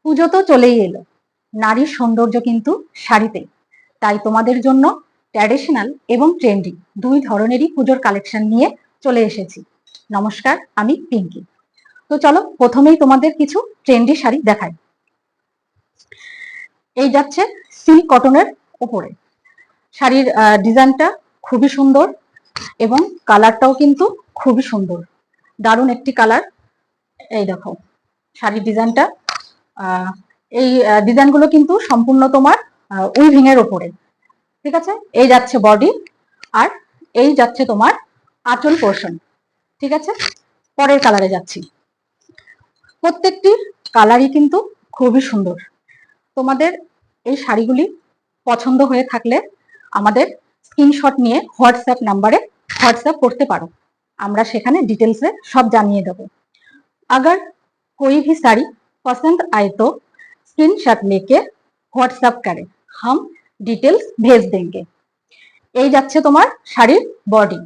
পুজো তো চলেই এলো, নারীর সৌন্দর্য কিন্তু শাড়িতে। তাই তোমাদের জন্য ট্র্যাডিশনাল এবং ট্রেন্ডি দুই ধরনেরই পুজোর কালেকশন নিয়ে চলে এসেছি। নমস্কার, আমি পিঙ্কি। তো চলো প্রথমেই তোমাদের কিছু ট্রেন্ডি শাড়ি দেখাই। এই যাচ্ছে সিল্ক কটনের উপরে শাড়ির ডিজাইনটা খুবই সুন্দর এবং কালারটাও কিন্তু খুবই সুন্দর, দারুণ একটি কালার। এই দেখো শাড়ির ডিজাইনটা, এই ডিজাইনগুলো কিন্তু সম্পূর্ণ তোমার উইভিং এর ওপরে। ঠিক আছে, এই যাচ্ছে বডি আর এই যাচ্ছে তোমার আঁচল পোর্শন। ঠিক আছে, পরের কালারে যাচ্ছি। প্রত্যেকটি কালারই কিন্তু খুবই সুন্দর। তোমাদের এই শাড়িগুলি পছন্দ হয়ে থাকলে আমাদের স্ক্রিনশট নিয়ে হোয়াটসঅ্যাপ নাম্বারে হোয়াটসঅ্যাপ করতে পারো, আমরা সেখানে ডিটেলসে সব জানিয়ে দেবো। अगर कोई भी साड़ी पसंद आए तो स्क्रीनशॉट लेके व्हाट्सएप करें, हम डिटेल्स भेज देंगे। এই যাচ্ছে তোমার শাড়ির বডি।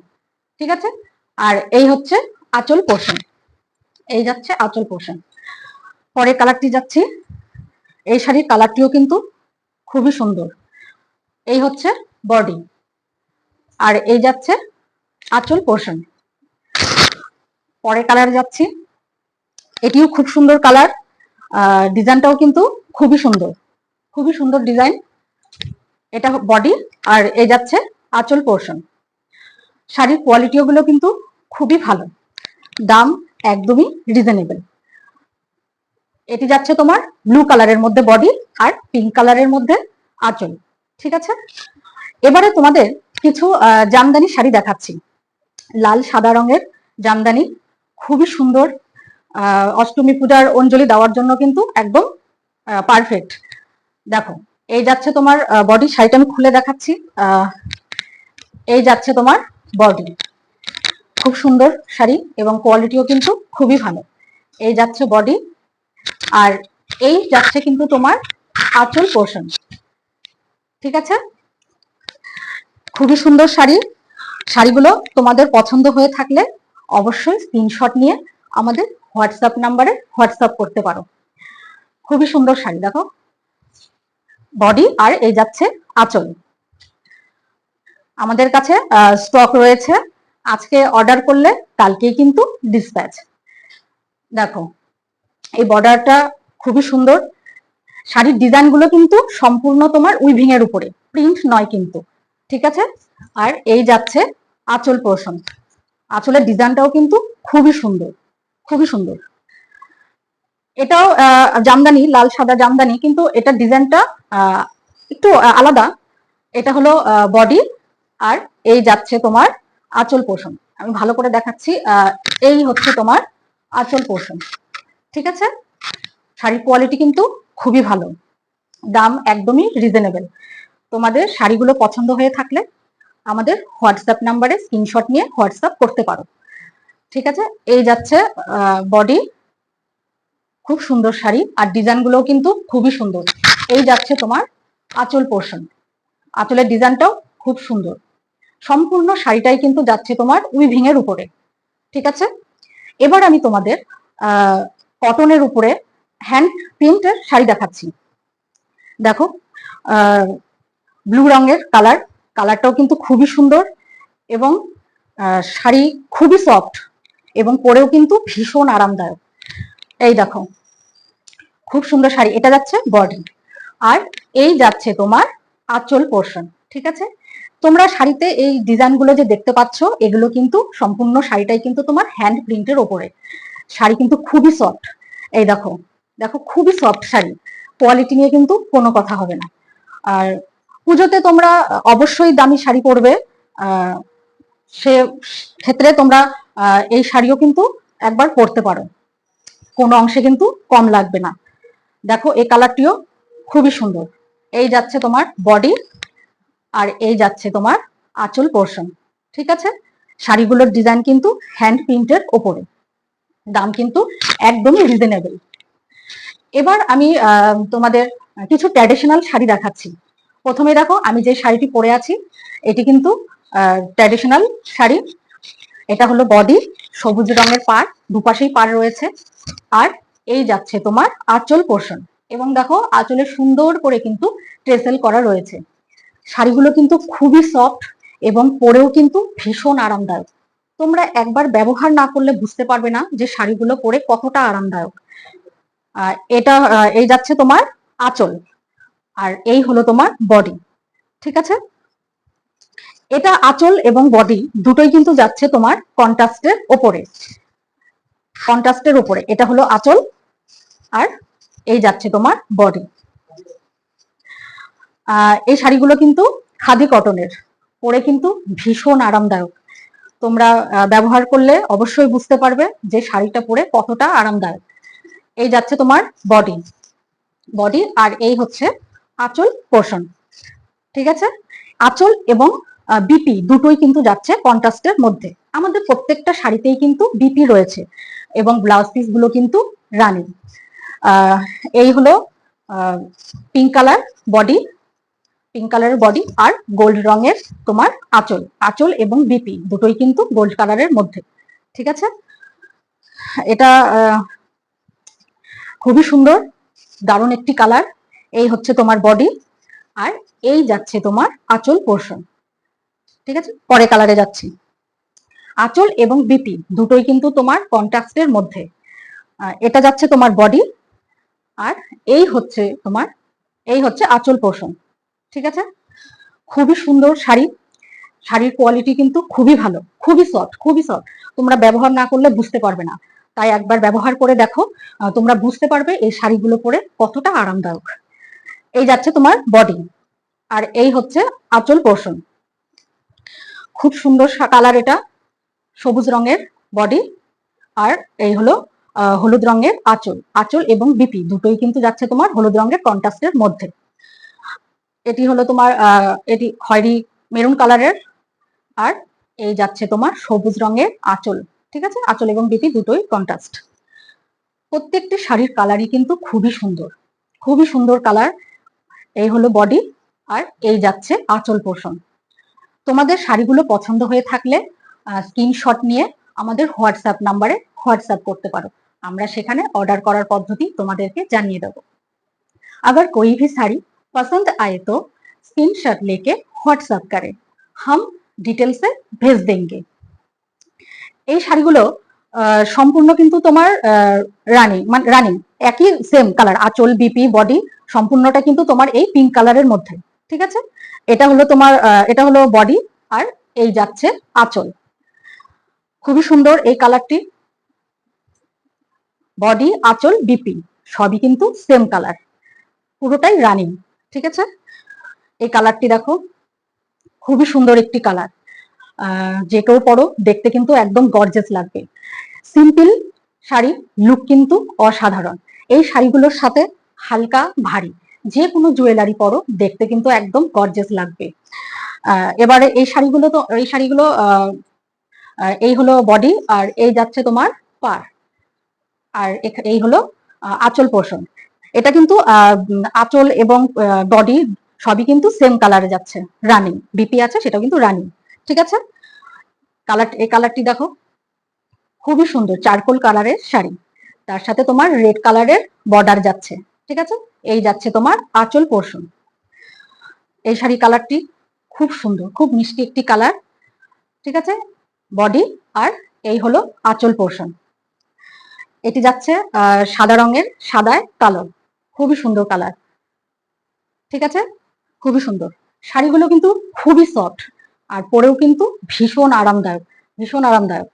ঠিক আছে, আর এই হচ্ছে আঁচল পোর্শন। এই যাচ্ছে আঁচল পোর্শন। পরে কালারটি যাচ্ছে, এই শাড়ির কালারটিও কিন্তু খুবই সুন্দর। এই হচ্ছে বডি আর এই যাচ্ছে আঁচল পোর্শন। পরে কালার যাচ্ছি, এটিও খুব সুন্দর কালার, ডিজাইনটাও কিন্তু খুবই সুন্দর, খুবই সুন্দর ডিজাইন। এটা বডি আর এই যাচ্ছে আঁচল পোর্শন। শাড়ির কোয়ালিটিও গুলো কিন্তু খুবই ভালো, দাম একদমই রিজনেবল। এটি যাচ্ছে তোমার ব্লু কালারের মধ্যে বডি আর পিঙ্ক কালারের মধ্যে আঁচল। ঠিক আছে, এবারে তোমাদের কিছু জামদানি শাড়ি দেখাচ্ছি। লাল সাদা রঙের জামদানি, খুবই সুন্দর। অষ্টমী পূজার অঞ্জলি দেওয়ার জন্য কিন্তু একদম পারফেক্ট। দেখো এই যাচ্ছে তোমার বডি, শাড়িটা আমি খুলে দেখাচ্ছি। এই যাচ্ছে তোমার বডি, খুব সুন্দর শাড়ি এবং কোয়ালিটিও কিন্তু খুবই ভালো। এই যাচ্ছে বডি আর এই যাচ্ছে কিন্তু তোমার আঁচল পোর্শন। ঠিক আছে, খুবই সুন্দর শাড়ি। শাড়িগুলো তোমাদের পছন্দ হয়ে থাকলে অবশ্যই স্ক্রিনশট নিয়ে আমাদের হোয়াটসঅ্যাপ নাম্বারে হোয়াটসঅ্যাপ করতে পারো। খুবই সুন্দর শাড়ি, দেখো বডি আর এই যাচ্ছে আঁচল। আমাদের কাছে স্টক রয়েছে, আজকে অর্ডার করলে কালকেই কিন্তু ডিসপ্যাচ। দেখো এই বর্ডারটা খুবই সুন্দর। শাড়ির ডিজাইনগুলো কিন্তু সম্পূর্ণ তোমার উইভিং এর উপরে, প্রিন্ট নয় কিন্তু। ঠিক আছে, আর এই যাচ্ছে আঁচল পোর্শন। আঁচলের ডিজাইনটাও কিন্তু খুবই সুন্দর, খুবই সুন্দর। এটাও জামদানি, লাল সাদা জামদানি, কিন্তু এটার ডিজাইনটা একটু আলাদা। এটা হলো বডি আর এই যাচ্ছে তোমার আঁচল পোর্শন। আমি ভালো করে দেখাচ্ছি, এই হচ্ছে তোমার আঁচল পোর্শন। ঠিক আছে, শাড়ির কোয়ালিটি কিন্তু খুবই ভালো, দাম একদমই রিজনেবল। তোমাদের শাড়িগুলো পছন্দ হয়ে থাকলে আমাদের হোয়াটসঅ্যাপ নাম্বারে স্ক্রিনশট নিয়ে হোয়াটসঅ্যাপ করতে পারো। ঠিক আছে, এই যাচ্ছে বডি, খুব সুন্দর শাড়ি আর ডিজাইনগুলো কিন্তু খুবই সুন্দর। এই যাচ্ছে তোমার আঁচল পোর্শন, আঁচলের ডিজাইনটাও খুব সুন্দর। সম্পূর্ণ শাড়িটাই কিন্তু যাচ্ছে তোমার উইভিং এর উপরে। ঠিক আছে, এবার আমি তোমাদের কটনের উপরে হ্যান্ড প্রিন্টের শাড়ি দেখাচ্ছি। দেখো ব্লু রঙের কালার, কালারটাও কিন্তু খুবই সুন্দর এবং শাড়ি খুবই সফট এবং পরেও কিন্তু ভীষণ আরামদায়ক। এই দেখো খুব সুন্দর শাড়ি। এটা যাচ্ছে বডি আর এই যাচ্ছে তোমার আঁচল পোর্শন। ঠিক আছে, তোমরা শাড়িতে এই ডিজাইনগুলো যে দেখতে পাচ্ছ, এগুলো কিন্তু সম্পূর্ণ শাড়িটাই কিন্তু তোমার হ্যান্ড প্রিন্টের ওপরে। শাড়ি কিন্তু খুবই সফট। এই দেখো, দেখো খুবই সফট শাড়ি, কোয়ালিটি নিয়ে কিন্তু কোনো কথা হবে না। আর পুজোতে তোমরা অবশ্যই দামি শাড়ি পরবে, সে ক্ষেত্রে তোমরা এই শাড়িও কিন্তু একবার পরতে পারো, কোনো অংশে কিন্তু কম লাগবে না। দেখো এই কালারটিও খুবই সুন্দর। এই যাচ্ছে তোমার বডি আর এই যাচ্ছে তোমার আঁচল পোর্শন। ঠিক আছে, শাড়িগুলোর ডিজাইন কিন্তু হ্যান্ড প্রিন্টের ওপরে, দাম কিন্তু একদমই রিজনেবল। এবার আমি তোমাদের কিছু ট্র্যাডিশনাল শাড়ি দেখাচ্ছি। প্রথমে দেখো আমি যে শাড়িটি পরে আছি, এটি কিন্তু ট্র্যাডিশনাল শাড়ি। এটা হলো বডি, সবুজ রঙের পাড়, দুপাশেই পাড় রয়েছে আর এই যাচ্ছে তোমার আঁচল পোর্শন। এবং দেখো আঁচলে সুন্দর করে কিন্তু ট্রেসেল করা রয়েছে। শাড়িগুলো কিন্তু খুবই সফট এবং পরেও কিন্তু ভীষণ আরামদায়ক। তোমরা একবার ব্যবহার না করলে বুঝতে পারবে না যে শাড়িগুলো পরে কতটা আরামদায়ক। এটা এই যাচ্ছে তোমার আঁচল, আর এই হলো তোমার বডি। ঠিক আছে, এটা আঁচল এবং বডি দুটোই কিন্তু যাচ্ছে তোমার কন্ট্রাস্টের ওপরে। এটা হলো আঁচল, আর এই যাচ্ছে তোমার বডি। এই শাড়িগুলো কিন্তু খাদি কটনের, পরে কিন্তু ভীষণ আরামদায়ক। তোমরা ব্যবহার করলে অবশ্যই বুঝতে পারবে যে শাড়িটা পরে কতটা আরামদায়ক। এই যাচ্ছে তোমার বডি, আর এই হচ্ছে আঁচল পোর্শন। ঠিক আছে, আঁচল এবং বিপি দুটোই কিন্তু যাচ্ছে কন্ট্রাস্টের মধ্যে। আমাদের প্রত্যেকটা শাড়িতেই কিন্তু বিপি রয়েছে এবং ব্লাউজ পিস গুলো কিন্তু রানিং। এই হলো পিঙ্ক কালারের বডি আর গোল্ড রঙের তোমার আঁচল এবং বিপি দুটোই কিন্তু গোল্ড কালারের মধ্যে। ঠিক আছে, এটা খুবই সুন্দর, দারুণ একটি কালার। এই হচ্ছে তোমার বডি, আর এই যাচ্ছে তোমার আঁচল পোর্শন। ঠিক আছে, পরে কালারে যাচ্ছি। আঁচল এবং বিপি দুটোই কিন্তু তোমার কন্ট্রাস্টের মধ্যে। এটা যাচ্ছে তোমার বডি, আর এই হচ্ছে আঁচল পোর্শন। ঠিক আছে, খুবই সুন্দর শাড়ির কোয়ালিটি কিন্তু খুবই ভালো, খুবই সফট। তোমরা ব্যবহার না করলে বুঝতে পারবে না, তাই একবার ব্যবহার করে দেখো, তোমরা বুঝতে পারবে এই শাড়িগুলো পরে কতটা আরামদায়ক। এই যাচ্ছে তোমার বডি, আর এই হচ্ছে আঁচল পোর্শন। খুব সুন্দর কালার, এটা সবুজ রঙের বডি, আর এই হলো হলুদ রঙের আঁচল এবং বিপি দুটোই কিন্তু যাচ্ছে তোমার হলুদ রঙের কন্ট্রাস্টের মধ্যে। এটি হলো তোমার এটি খয়েরি মেরুন কালারের, আর এই যাচ্ছে তোমার সবুজ রঙের আঁচল। ঠিক আছে, আঁচল এবং বিপি দুটোই কন্ট্রাস্ট। প্রত্যেকটি শাড়ির কালারই কিন্তু খুবই সুন্দর কালার। এই হলো বডি, আর এই যাচ্ছে আঁচল পোর্শন। তোমাদের শাড়িগুলো পছন্দ হয়ে থাকলে স্ক্রিনশট নিয়ে আমাদের হোয়াটসঅ্যাপ নাম্বারে হোয়াটসঅ্যাপ করতে পারো, আমরা সেখানে অর্ডার করার পদ্ধতি তোমাদেরকে জানিয়ে দেবো। अगर कोई भी साड़ी पसंद आए तो स्क्रीनशॉट लेके व्हाट्सएप करें, हम डिटेल से भेज देंगे। এই শাড়িগুলো সম্পূর্ণ কিন্তু তোমার রানিং একই সেম কালার, আঁচল বিপি বডি সম্পূর্ণটা কিন্তু তোমার এই পিঙ্ক কালারের মধ্যে। ঠিক আছে, এটা হলো বডি, আর এই যাচ্ছে আঁচল। খুবই সুন্দর এই কালারটি, বডি আঁচল বিপি সবই কিন্তু সেম কালার, পুরোটাই রানিং। ঠিক আছে, এই কালারটি দেখো, খুবই সুন্দর একটি কালার। যে কেউ পরো দেখতে কিন্তু একদম গর্জিয়াস লাগবে। সিম্পল শাড়ি লুক কিন্তু অসাধারণ। এই শাড়িগুলোর সাথে হালকা ভারী যে কোনো জুয়েলারি পরো দেখতে কিন্তু একদম গর্জিয়াস লাগবে। এবারে এই শাড়িগুলো এই হলো বডি, আর এই যাচ্ছে তোমার পার, আর এই হলো আঁচল পোর্শন। এটা কিন্তু আঁচল এবং বডি সবই কিন্তু সেম কালারে যাচ্ছে, রানিং বিপি আছে সেটাও কিন্তু রানিং। ঠিক আছে, এই কালারটি দেখো, খুবই সুন্দর চারকোল কালারের শাড়ি, তার সাথে তোমার রেড কালারের বর্ডার যাচ্ছে। ঠিক আছে, এই যাচ্ছে তোমার আঁচল পোর্শন। এই শাড়ি কালারটি খুব সুন্দর, খুব মিষ্টি একটি কালার। ঠিক আছে, বডি, আর এই হলো আঁচল পোর্শন। এটি যাচ্ছে সাদা রঙের, সাদায় কালো, খুবই সুন্দর কালার। ঠিক আছে, খুবই সুন্দর শাড়িগুলো কিন্তু খুবই সফট, আর পরেও কিন্তু ভীষণ আরামদায়ক।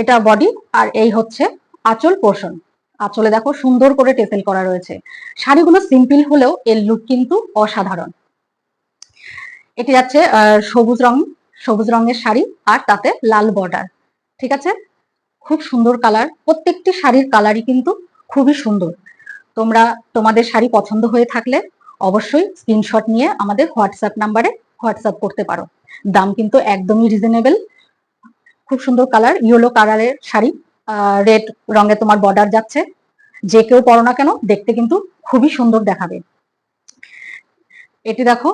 এটা বডি, আর এই হচ্ছে আঁচল পোর্শন। আঁচলে দেখো সুন্দর করে টেসেল করা রয়েছে। শাড়িগুলো সিম্পল হলেও এর লুক কিন্তু অসাধারণ। এটি যাচ্ছে সবুজ রঙের শাড়ি, আর তাতে লাল বর্ডার। ঠিক আছে, খুব সুন্দর কালার, প্রত্যেকটি শাড়ির কালারই কিন্তু খুবই সুন্দর। তোমাদের শাড়ি পছন্দ হয়ে থাকলে অবশ্যই স্ক্রিনশট নিয়ে আমাদের হোয়াটসঅ্যাপ নাম্বারে হোয়াটসঅ্যাপ করতে পারো। দাম কিন্তু একদমই রিজনেবল। খুব সুন্দর কালার, ইয়েলো কালারের শাড়ি, রেড রঙে তোমার বর্ডার যাচ্ছে। যে কেউ পরো না কেন দেখতে কিন্তু খুবই সুন্দর দেখাবে। এটি দেখো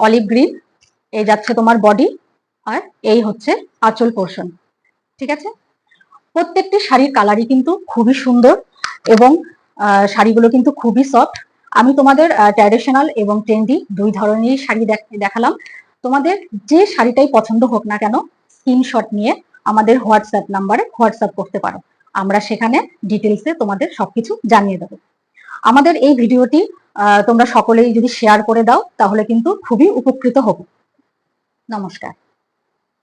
অলিভ গ্রিন, এই যাচ্ছে তোমার বডি, আর এই হচ্ছে আঁচল পোর্শন। ঠিক আছে, প্রত্যেকটি শাড়ির কালারই কিন্তু খুবই সুন্দর, এবং শাড়িগুলো কিন্তু খুবই সফট। আমি তোমাদের ট্র্যাডিশনাল এবং ট্রেন্ডি দুই ধরনের শাড়ি দেখালাম। তোমাদের যে শাড়িটাই পছন্দ হোক না কেন, স্ক্রিনশট নিয়ে আমাদের হোয়াটসঅ্যাপ নাম্বারে হোয়াটসঅ্যাপ করতে পারো, আমরা সেখানে ডিটেলসে তোমাদের সবকিছু জানিয়ে দেবো। আমাদের এই ভিডিওটি তোমরা সকলেই যদি শেয়ার করে দাও তাহলে কিন্তু খুবই উপকৃত হব। নমস্কার।